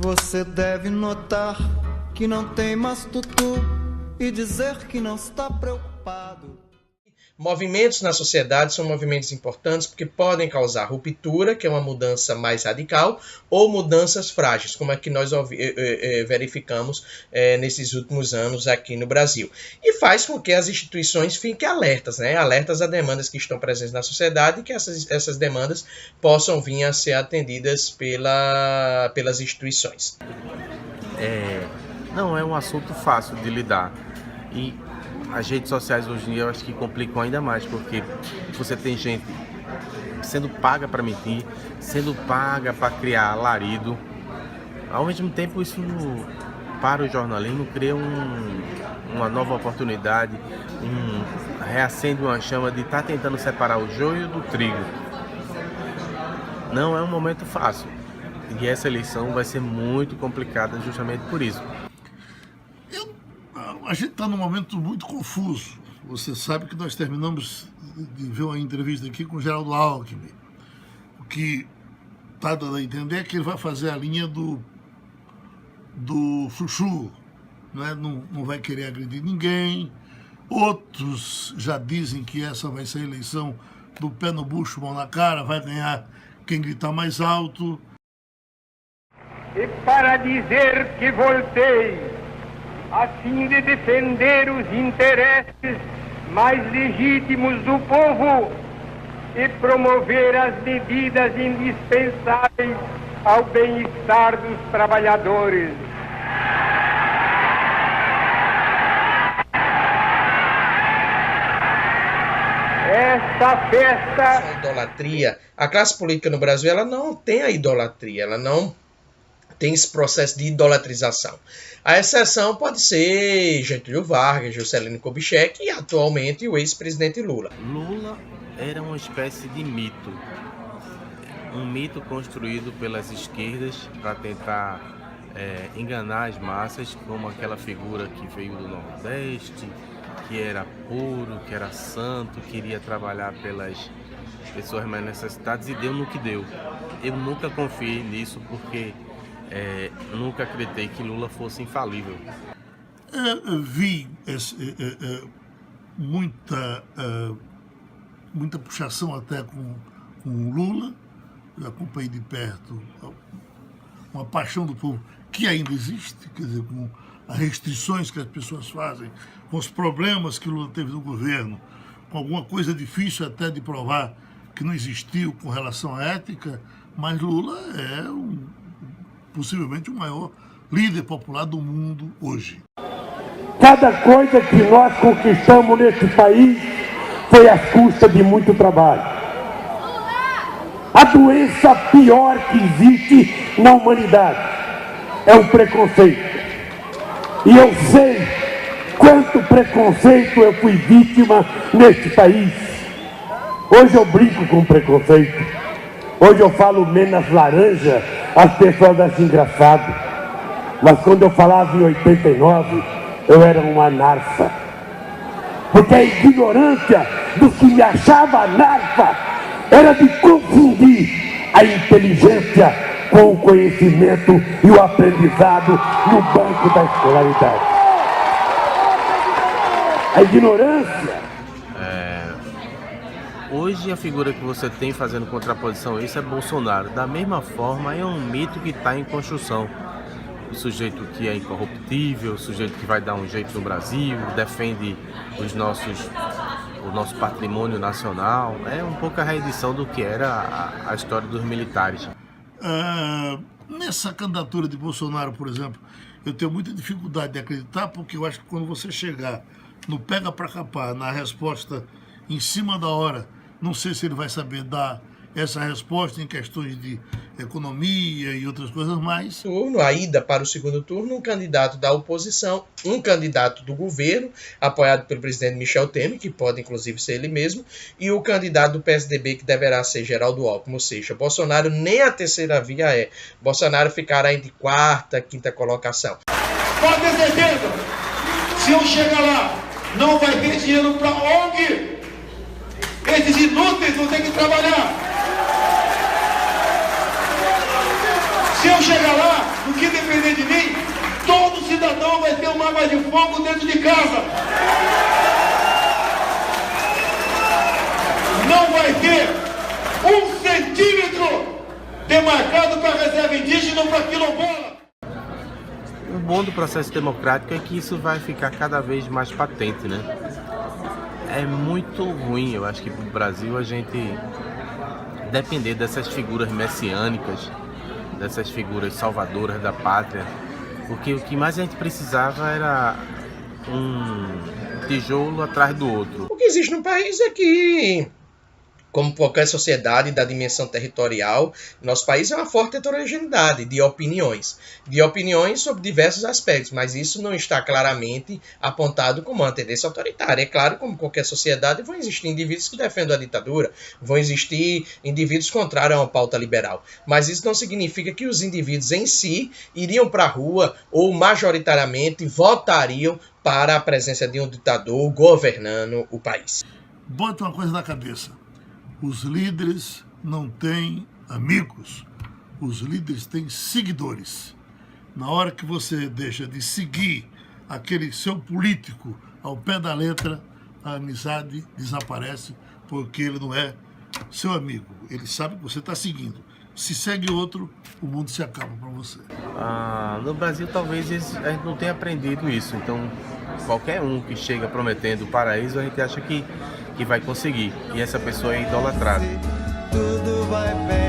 Você deve notar que não tem mais tutu e dizer que não está preocupado. Movimentos na sociedade são movimentos importantes porque podem causar ruptura, que é uma mudança mais radical, ou mudanças frágeis, como é que nós verificamos nesses últimos anos aqui no Brasil. E faz com que as instituições fiquem alertas, alertas a demandas que estão presentes na sociedade e que essas demandas possam vir a ser atendidas pelas instituições. Não é um assunto fácil de lidar. E as redes sociais hoje em dia eu acho que complicam ainda mais, porque você tem gente sendo paga para mentir, sendo paga para criar alarido. Ao mesmo tempo, isso para o jornalismo cria uma nova oportunidade, reacende uma chama de estar tentando separar o joio do trigo. Não é um momento fácil e essa eleição vai ser muito complicada justamente por isso. A gente está num momento muito confuso. Você sabe que nós terminamos de ver uma entrevista aqui com o Geraldo Alckmin. O que está dando a entender é que ele vai fazer a linha do chuchu, né? Não vai querer agredir ninguém. Outros já dizem que essa vai ser a eleição do pé no bucho, mão na cara, vai ganhar quem gritar mais alto. E para dizer que voltei a fim de defender os interesses mais legítimos do povo e promover as medidas indispensáveis ao bem-estar dos trabalhadores. Esta festa... A idolatria, a classe política no Brasil, ela não tem a idolatria, ela não tem esse processo de idolatrização. A exceção pode ser Getúlio Vargas, Juscelino Kubitschek e atualmente o ex-presidente Lula. Lula era uma espécie de mito. Um mito construído pelas esquerdas para tentar enganar as massas, como aquela figura que veio do Nordeste, que era puro, que era santo, queria trabalhar pelas pessoas mais necessitadas e deu no que deu. Eu nunca confiei nisso porque nunca acreditei que Lula fosse infalível. Vi muita puxação até com o Lula. Eu acompanhei de perto uma paixão do povo que ainda existe, quer dizer, com as restrições que as pessoas fazem, com os problemas que o Lula teve no governo, com alguma coisa difícil até de provar que não existiu com relação à ética, mas Lula é possivelmente o maior líder popular do mundo hoje. Cada coisa que nós conquistamos nesse país foi às custas de muito trabalho. A doença pior que existe na humanidade é o preconceito. E eu sei quanto preconceito eu fui vítima neste país. Hoje eu brinco com preconceito. Hoje eu falo menos laranja, as pessoas acham engraçado. Mas quando eu falava em 89, eu era um anarfa. Porque a ignorância dos que me achava anarfa era de confundir a inteligência com o conhecimento e o aprendizado no banco da escolaridade. A ignorância... Hoje a figura que você tem fazendo contraposição a isso é Bolsonaro. Da mesma forma, é um mito que está em construção. O sujeito que é incorruptível, o sujeito que vai dar um jeito no Brasil, defende o nosso patrimônio nacional. É um pouco a reedição do que era a história dos militares. Nessa candidatura de Bolsonaro, por exemplo, eu tenho muita dificuldade de acreditar, porque eu acho que quando você chegar no pega pra capar, na resposta em cima da hora, não sei se ele vai saber dar essa resposta em questões de economia e outras coisas mais. A ida para o segundo turno, um candidato da oposição, um candidato do governo, apoiado pelo presidente Michel Temer, que pode inclusive ser ele mesmo, e o candidato do PSDB, que deverá ser Geraldo Alckmin. Ou seja, Bolsonaro nem a terceira via é. Bolsonaro ficará entre quarta, quinta colocação. Pode ter certeza, se eu chegar lá, não vai ter dinheiro para ONG. Esses inúteis vão ter que trabalhar. Se eu chegar lá, no que depender de mim, todo cidadão vai ter uma arma de fogo dentro de casa. Não vai ter 1 centímetro demarcado para reserva indígena ou para quilombola. O bom do processo democrático é que isso vai ficar cada vez mais patente, né? É muito ruim, eu acho que para o Brasil a gente depender dessas figuras messiânicas, dessas figuras salvadoras da pátria, porque o que mais a gente precisava era um tijolo atrás do outro. O que existe no país é que, como qualquer sociedade da dimensão territorial, nosso país é uma forte heterogeneidade de opiniões sobre diversos aspectos, mas isso não está claramente apontado como uma tendência autoritária. É claro, como qualquer sociedade, vão existir indivíduos que defendem a ditadura, vão existir indivíduos contrários a uma pauta liberal, mas isso não significa que os indivíduos em si iriam para a rua ou majoritariamente votariam para a presença de um ditador governando o país. Bota uma coisa na cabeça. Os líderes não têm amigos, os líderes têm seguidores. Na hora que você deixa de seguir aquele seu político ao pé da letra, a amizade desaparece, porque ele não é seu amigo. Ele sabe que você está seguindo. Se segue outro, o mundo se acaba para você. No Brasil talvez a gente não tenha aprendido isso, então qualquer um que chega prometendo o paraíso, a gente acha que vai conseguir, e essa pessoa é idolatrada. Tudo vai bem.